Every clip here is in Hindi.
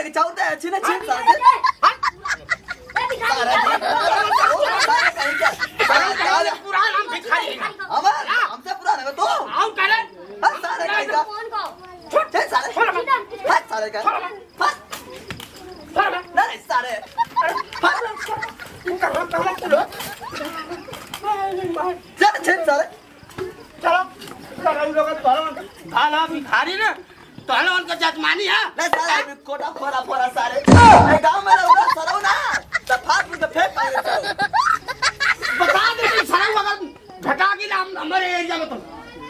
के चावते हैं छीने छीन सारे पुराना हम भिखारी है हमार हमसे पुराना है तो आओ करे सारे का छे सारे फट सारे का फट नहीं सारे चल छे सारे चलो चलो लोग भाला भिखारी ना तो हलो उनका जजमानी है नहीं सारे कोटा फोरा फोरा सारे ए गांव में रहो सरो ना तो फाट में फेंक पाएंगे बता दे कि सारा अगर घटा के नाम हमारे एरिया में तो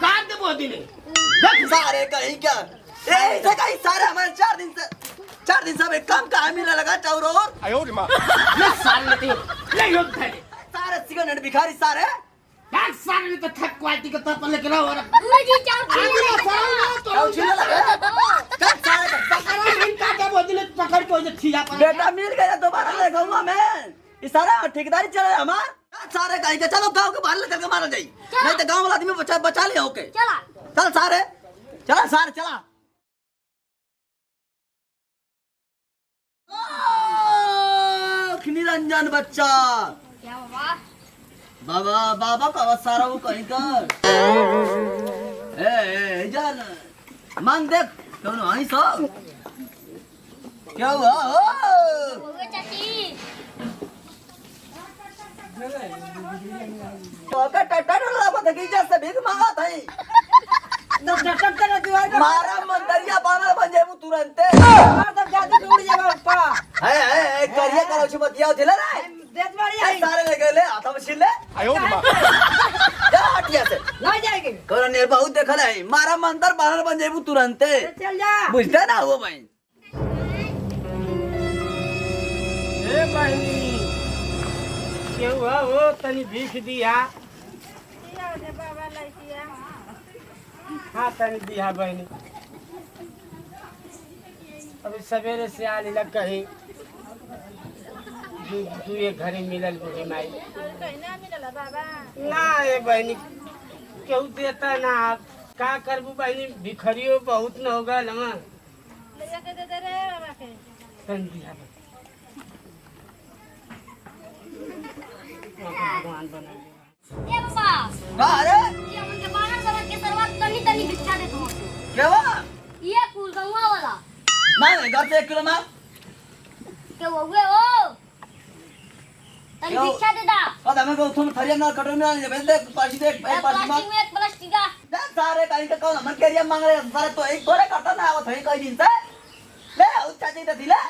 काट दे बहुत दिन देख सारे कहीं क्या ए इसे कहीं सारे हमारे 4 दिन से एक काम का मिला लगा चाउर और आयो रे मां ये सारे लेते ले यो थे सारे सिगरेट भिखारी सारे यार सारे तो थक क्वालिटी का तप लेके रहो और मुझे चाव छीने लगा कब सारे का पकड़ा नहीं काटे बहुत दिन पकड़ के उसे खिया पर बेटा मिल गया दोबारा ले गाऊंगा मैं ये सारा ठेकेदारी चले हमार सारे कहीं के चलो गांव के बाहर ले करके मारा जाई नहीं तो गांव वाला आदमी बचा लिया ओके चला चल सारे चला सारे चला निरंजन बच्चा क्या बाबा बाबा बाबा का सारा वो कहीं कर ए जान मांग देख कौन आई सब क्या हुआ ओए चाची तो का टटर लगा था कि जैसे भीख मांगा था मारा मंदरिया बानर बन जाए तुरंत मार तब जाती उड़ जाए ऊपर है करिया करो छ बतिया दिला रे देत मारी आई सारे ले गए हाथ में छिले आयो रे मां जा हटिया से ला जाएंगे करो ने बहुत देखल है मारा मंदर बानर बन जाए तुरंत चल जा बुझते ना वो भाई ए बहनी क्यों हुआ वो तनी भीख दिया दे बाबा लइकिया हाँ तनी दिया बहनी अभी सवेरे से आने लग कहीं तू ये घरे मिलल बुढ़ी माई कहना मिलला बाबा ना ये बहनी केहू देता ना आप का करबू बहनी भिखरियो बहुत न होगा लमा ले जाके दे दे रे बाबा के तनी दिया भगवान बना ए बाबा अरे ये उनके बानर समझ के सरवा तनी तनी भिक्षा दे तुम क्या हुआ ये फूल गंगा वाला मांग घर से 1 किलो मांग के वो हुए ओ तनी भिक्षा दे दा और हमें को तुम थरिया ना कटोरी में दे दे पासी दे एक पासी मांग प्लास्टिक में एक प्लास्टिक का जा सारे कहीं के कौन मन केरिया मांग रहे सारे तो एक गोरे करता ना आवत है कई दिन से ले उस चाची दे दिला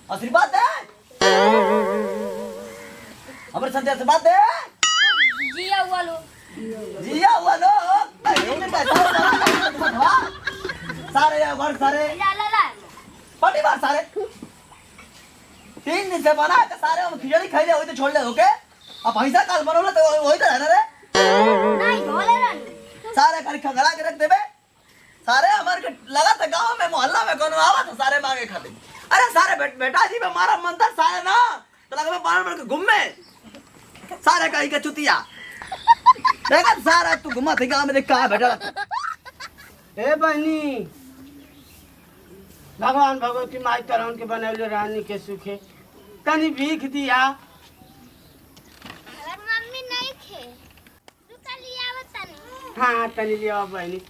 आशीर्वाद दे हमरे संजय आशीर्वाद दे जिया हुआ लो जिया हुआ लो सारे वर्ग सारे ला ला ला पटी बार सारे 3 दिन से बना के सारे हम खिचड़ी खाई ले वही तो छोड़ ले ओके अब पैसा काल बनोला तो वही तो रहना रे नहीं बोले ना सारे खाली खंगला के रख देबे सारे हमारे के लगा था गांव में मोहल्ला में कोनो आवा तो सारे मांगे खाते अरे सारे बेटा जी में मारा मंदिर सारे ना तो लगा बाहर बढ़ के घूम में सारे कहीं के चुतिया देखा सारा तू घुमा थे गांव में देख कहां बैठा ए बहनी भगवान भगवती माई तरह के बनौले रानी के सुखे तनी भीख दिया अगर मम्मी नहीं खे रुका लिया बतानी हाँ तनी लिया बहनी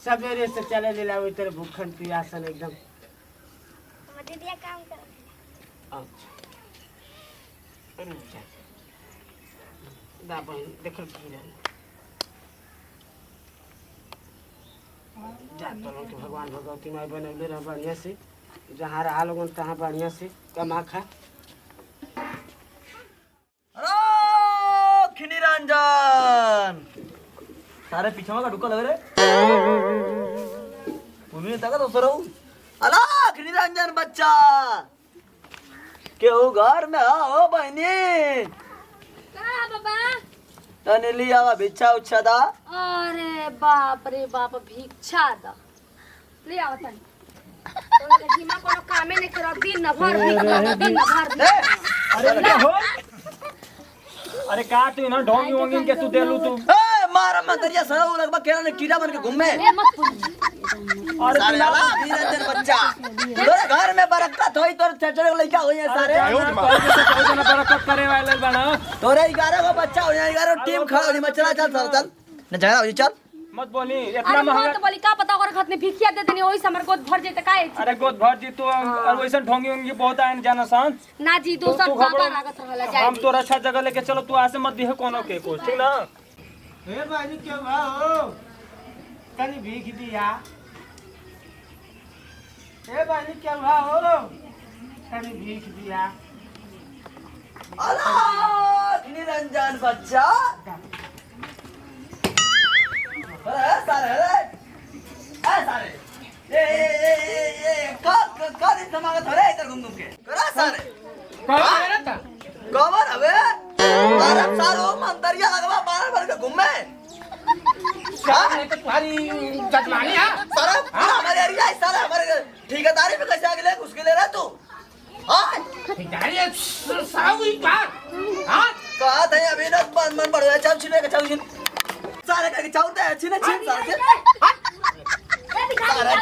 सवेरे से चले ले ला तेरे भूखन पियासन एकदम दीदिया काम कर अच्छा दा बहन देख जा तो लोग भगवान भगवती माई बनौले रह बढ़िया से जहाँ रहा लोगन तहाँ बढ़िया से कमा खा हेलो खिनिरंजन सारे पीछे में का ढुका लग रे भूमि में तक तो सरो अला खिनिरंजन बच्चा केहू घर में आओ बहनी का बाबा तने लिया वा भिक्षा उच्छा दा अरे बाप रे बाप भिक्षा दा ले आओ तनी तो जीमा कोनो कामे नहीं करो दिन न भर भिक्षा दिन न भर अरे क्या हो अरे का तू ना ढोंगी वोंगी के तू देलू तू ए मारा मंतरिया सारा वो लगभग केरा ने कीड़ा बन के घूमे ए मत बोल और सारे वाला निरंजन बच्चा तोरे घर में बरकत होई तोर चचड़े के लइका होई है सारे बरकत करे वाले बना तोरे 11 गो बच्चा हो जाए 11 टीम खड़ा हो मचला चल चल न झगड़ा हो चल मत बोली इतना अरे महंगा मत बोली का पता ओकर खत में भिखिया दे देनी ओई समर को भर जेते काहे अरे गोद भर जी तो और वैसे ढोंगी होंगी बहुत आए जाना सान ना जी दोसर बाबा लागत रहला जाए हम तो अच्छा जगह लेके चलो तू ऐसे मत दिहे कोनो के कुछ ठीक ना हे बहनी क्या भाव कनी भीख दिया हे बहनी क्या भाव कनी भीख दिया अला निरंजन बच्चा अरे सारे अरे सारे ए का दिन समागत हो रे इधर घूम के करा सारे कौन है ना गोबर हवे अरे सारो मंतरिया लगवा बाहर भर के घूमे है तो तुम्हारी जजमानी है सारा हमारे एरिया है सारा हमारे ठेकेदारी में कैसे आगे ले उसके ले रहा तू हां ठेकेदारी साहब ही बात हां कहा था अभी ना मन बढ़ गया चल छिने के चल छिन सारे का चाउते है छिने छिन सारे ए भिखारी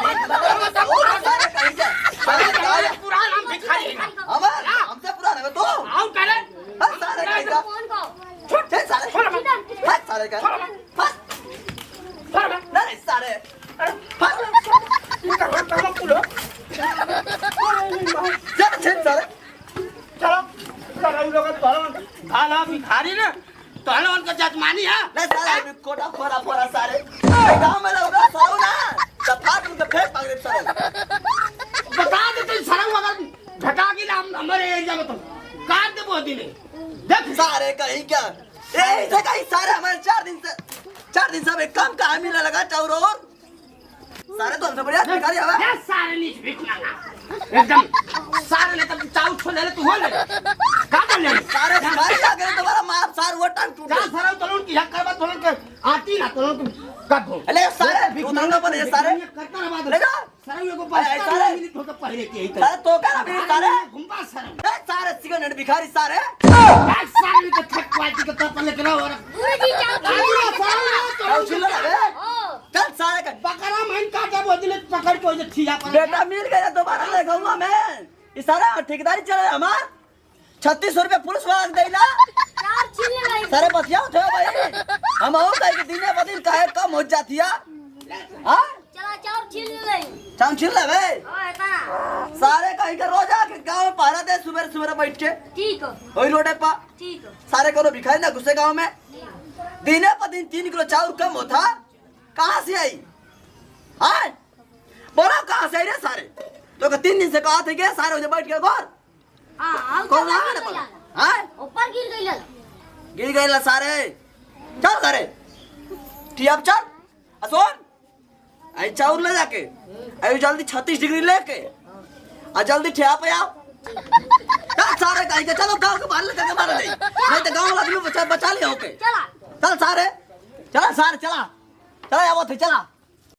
सारे कहीं जा सारे का पुराना नाम भिखारी है हमार हमसे पुराना है तो आओ करे सारे कहीं जा कौन को छोटे सारे सारे का नहीं सारे कहां पुलो चल छिन सारे चलो चलो लोग तो भाला भिखारी ना तो उनका जजमानी है नहीं सारे कोटा फोरा फोरा सारे गांव में लोग सारो ना सफाट उनके फेंक पकड़े सारे बता देते सरंग अगर घटा के हम हमारे एरिया में तो काट दे बहुत दिन देख सारे कहीं क्या ए इसे कहीं सारे हमारे 4 दिन से एक काम कहाँ मिला लगा चाउर और सारे तो हमसे बढ़िया भिखारी हवा ये सारे नीच भीख मांगा एकदम सारे ने तब चाउ छोड़ ले तू हो ले का कर ले सारे भिखारी आ गए तुम्हारा मार सार वो टाइम टूट जा सारा तोलन की हक करवा तोलन के आती ना तोलन कब हो अरे सारे उतरना बने सारे करता ना बात ले जा सारे को अरे, पास सारे। मिनट होकर पहले की सारे तो क्या भी सारे घुमबा सारे ए, सारे सिगरेट भिखारी सारे एक सारे को थक क्वालिटी का तो पहले करा और गुरुजी चाउ छिल लगे ओ चल सारे का बकरा मन काटा बहुत दिन पकड़ के ओजे ठिया पर बेटा मिल गया दोबारा ले गाऊंगा मैं ये सारा ठेकेदारी चले हमार 3600 रुपए पुलिस वाला देला चार छिले नहीं सारे बतियाओ थे भाई हम आओ कहीं दिने बदिन काहे कम हो जाती है हां चला चार छिले नहीं चाम छिल ले बे ओ एता सारे कहीं का रोज आके गांव में पहरा दे सुबह सुबह बैठ के ठीक हो वही रोडे पा ठीक हो सारे को भिखारी ना घुसे गांव में दिने पर दिन 3 किलो चावल कम होता कहां से आई हां बोला कहां से आई रे सारे तो 3 दिन से कहा थे के सारे उधर बैठ के घर हां कौन आ रहा हां ऊपर गिर गइल गिर गए ला सारे चल करे ठीक अब चल असोन आई चाउर ले जाके आई जल्दी 36 डिग्री लेके आ जल्दी ठिया पे आओ चल सारे कहीं के चलो गांव के बाहर लेकर के मार दे नहीं तो गांव वाला भी बचा लिया होके चला चल सारे चला सारे चला चला आओ थे चला